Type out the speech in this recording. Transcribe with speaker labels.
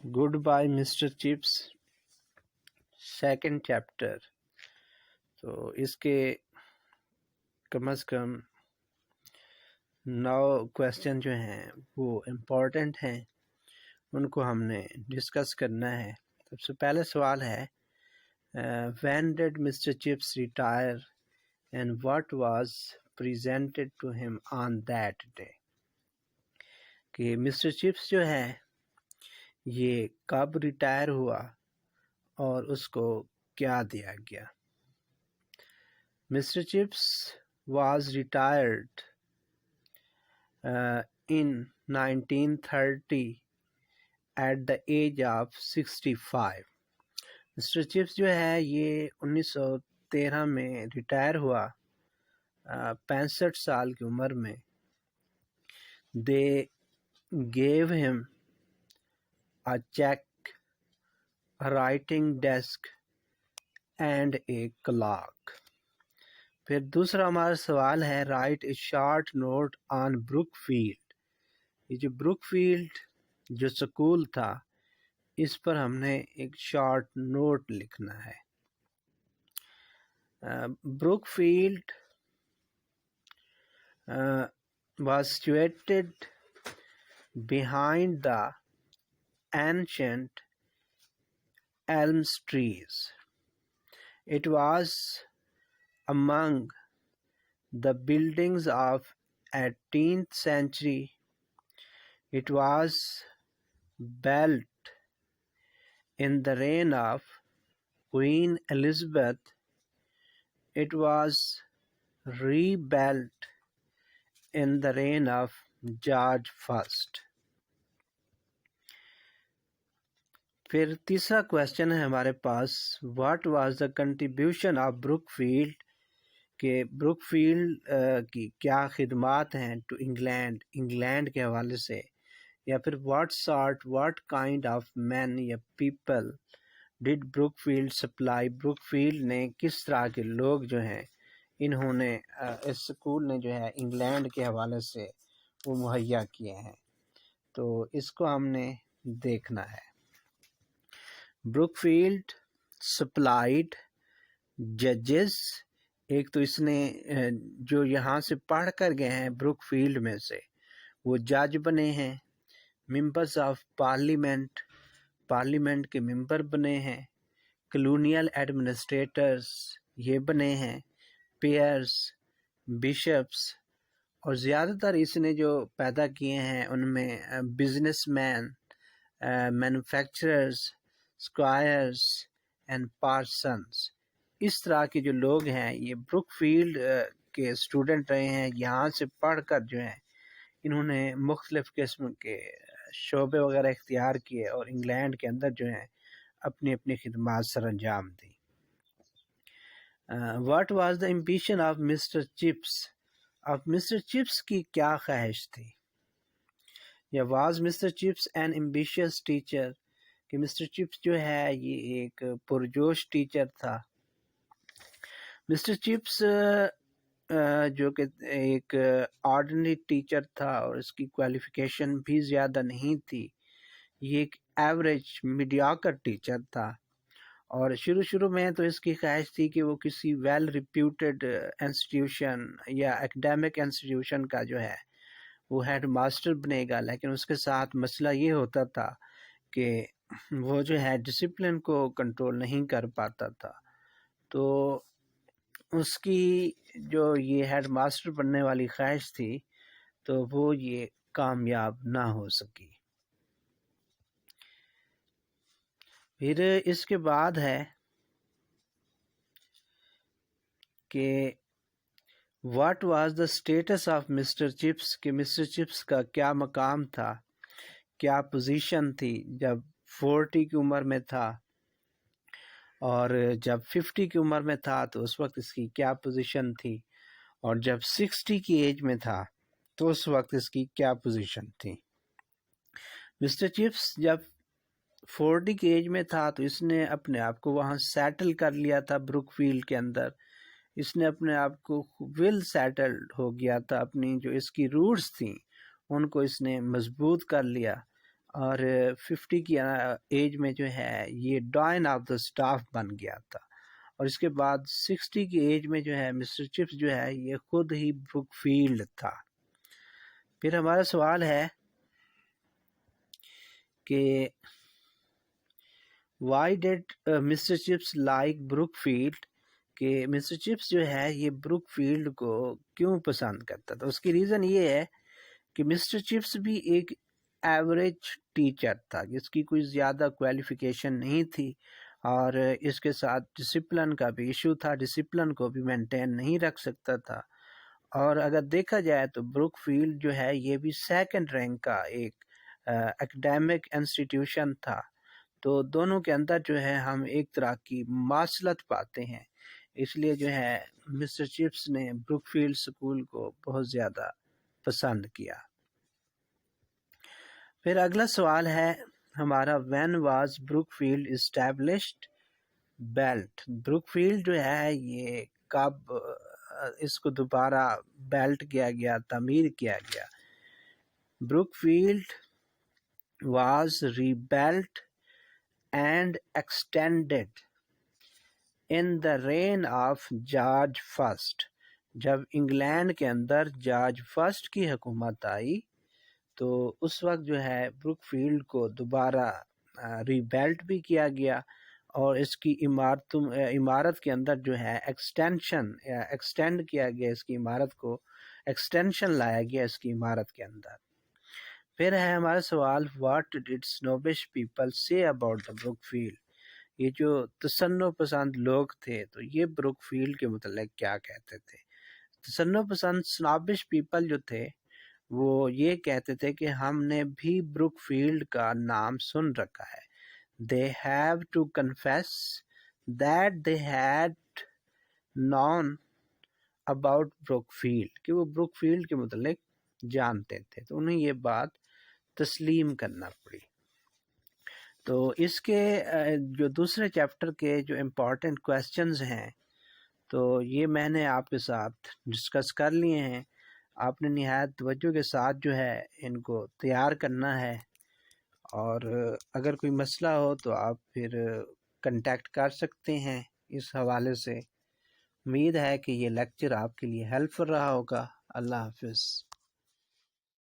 Speaker 1: Good bye Mr Chips second chapter. تو اس کے کم از کم 9 کویسچن جو ہیں وہ امپورٹنٹ ہیں، ان کو ہم نے ڈسکس کرنا ہے. سب سے پہلے سوال ہے when did Mr. Chips retire and what was presented to him on that day؟ کہ مسٹر چپس جو ہے یہ کب ریٹائر ہوا اور اس کو کیا دیا گیا. Mr Chips was retired in 1930 at the age of 65. Mr Chips جو ہے یہ 1913 میں ریٹائر ہوا 65 سال کی عمر میں. They gave him a check, a writing desk and a clock. پھر دوسرا ہمارا سوال ہے write a short note on Brookfield. یہ جو بروک فیلڈ جو سکول تھا اس پر ہم نے ایک شارٹ نوٹ لکھنا ہے. Brookfield was situated behind the ancient elm trees. It was among the buildings of 18th century. It was built in the reign of Queen Elizabeth. It was rebuilt in the reign of George I. پھر تیسرا question ہے ہمارے پاس what was the contribution of Brookfield, کہ Brookfield کی کیا خدمات ہیں ٹو انگلینڈ کے حوالے سے، یا پھر واٹ کائنڈ آف مین یا people did Brookfield supply. Brookfield نے کس طرح کے لوگ جو ہیں انہوں نے اس سکول نے جو ہے انگلینڈ کے حوالے سے وہ مہیا کیے ہیں. تو اس کو ہم نے دیکھنا ہے. بروک فیلڈ سپلائیڈ ججز، ایک تو اس نے جو یہاں سے پڑھ کر گئے ہیں بروک فیلڈ میں سے وہ جج بنے ہیں. ممبرز آف پارلیمنٹ کے ممبر بنے ہیں. کلونیل ایڈمنسٹریٹرز یہ بنے ہیں. پیئرز، بشپس، اور زیادہ تر اس نے جو پیدا کیے ہیں ان میں businessmen, manufacturers, squires and parsons, اس طرح کے جو لوگ ہیں یہ بروک فیلڈ کے اسٹوڈنٹ رہے ہیں. یہاں سے پڑھ کر جو ہیں انہوں نے مختلف قسم کے شعبے وغیرہ اختیار کیے اور انگلینڈ کے اندر جو ہیں اپنی اپنی خدمات سر انجام دی. What was the ambition of Mr Chips, اب مسٹر چپس کی کیا خواہش تھی، یا was Mr Chips an ambitious teacher, کہ مسٹر چپس جو ہے یہ ایک پرجوش ٹیچر تھا. مسٹر چپس جو کہ ایک آرڈنری ٹیچر تھا اور اس کی کوالیفیکیشن بھی زیادہ نہیں تھی، یہ ایک ایوریج میڈیاکر ٹیچر تھا. اور شروع میں تو اس کی خواہش تھی کہ وہ کسی ویل ریپیوٹیڈ انسٹیٹیوشن یا اکیڈیمک انسٹیٹیوشن کا جو ہے وہ ہیڈ ماسٹر بنے گا، لیکن اس کے ساتھ مسئلہ یہ ہوتا تھا کہ وہ جو ہے ڈسپلن کو کنٹرول نہیں کر پاتا تھا. تو اس کی جو یہ ہیڈ ماسٹر بننے والی خواہش تھی تو وہ یہ کامیاب نہ ہو سکی. پھر اس کے بعد ہے کہ what was the status of Mr Chips, کہ مسٹر چپس کا کیا مقام تھا، کیا پوزیشن تھی جب 40 کی عمر میں تھا، اور جب 50 کی عمر میں تھا تو اس وقت اس کی کیا پوزیشن تھی، اور جب 60 کی ایج میں تھا تو اس وقت اس کی کیا پوزیشن تھی. مسٹر چپس جب 40 کی ایج میں تھا تو اس نے اپنے آپ کو وہاں سیٹل کر لیا تھا بروک فیلڈ کے اندر. اس نے اپنے آپ کو ویل سیٹلڈ ہو گیا تھا، اپنی جو اس کی روٹس تھیں ان کو اس نے مضبوط کر لیا اور 50 کی ایج میں جو ہے یہ ڈائن آف دا سٹاف بن گیا تھا، اور اس کے بعد 60 کی ایج میں جو ہے مسٹر چپس جو ہے یہ خود ہی بروک فیلڈ تھا۔ پھر ہمارا سوال ہے کہ why did Mr Chips like Brookfield, کہ مسٹر چپس جو ہے یہ بروک فیلڈ کو کیوں پسند کرتا تھا؟ اس کی ریزن یہ ہے کہ مسٹر چپس بھی ایک ایوریج ٹیچر تھا، جس کی کوئی زیادہ کوالیفیکیشن نہیں تھی، اور اس کے ساتھ ڈسپلن کا بھی ایشو تھا، ڈسپلن کو بھی مینٹین نہیں رکھ سکتا تھا۔ اور اگر دیکھا جائے تو بروک فیلڈ جو ہے یہ بھی سیکنڈ رینک کا ایک اکیڈیمک انسٹیٹیوشن تھا، تو دونوں کے اندر جو ہے ہم ایک طرح کی مماثلت پاتے ہیں، اس لیے جو ہے مسٹر چپس نے بروک فیلڈ اسکول کو بہت زیادہ پسند کیا۔ پھر اگلا سوال ہے ہمارا، when was Brookfield established built, Brookfield جو ہے یہ کب اس کو دوبارہ بیلٹ کیا گیا، تعمیر کیا گیا؟ Brookfield was rebuilt and extended in the reign of George First, جب انگلینڈ کے اندر جارج فرسٹ کی حکومت آئی تو اس وقت جو ہے بروک فیلڈ کو دوبارہ ریبیلٹ بھی کیا گیا، اور اس کی عمارت کے اندر جو ہے ایکسٹینڈ کیا گیا، اس کی عمارت کو ایکسٹینشن لایا گیا اس کی عمارت کے اندر۔ پھر ہے ہمارا سوال، واٹ ڈڈ سنوبش پیپل سے اباؤٹ دا بروک فیلڈ، یہ جو تصنع پسند لوگ تھے تو یہ بروک فیلڈ کے متعلق کیا کہتے تھے؟ تصنع پسند سنوبش پیپل جو تھے وہ یہ کہتے تھے کہ ہم نے بھی بروک فیلڈ کا نام سن رکھا ہے، they have to confess that they had known about Brookfield، کہ وہ بروک فیلڈ کے متعلق جانتے تھے، تو انہیں یہ بات تسلیم کرنا پڑی۔ تو اس کے جو دوسرے چیپٹر کے جو امپورٹنٹ کویسچنز ہیں تو یہ میں نے آپ کے ساتھ ڈسکس کر لیے ہیں، آپ نے نہایت توجہ کے ساتھ جو ہے ان کو تیار کرنا ہے، اور اگر کوئی مسئلہ ہو تو آپ پھر کنٹیکٹ کر سکتے ہیں اس حوالے سے۔ امید ہے کہ یہ لیکچر آپ کے لیے ہیلپ فل رہا ہوگا۔ اللہ حافظ۔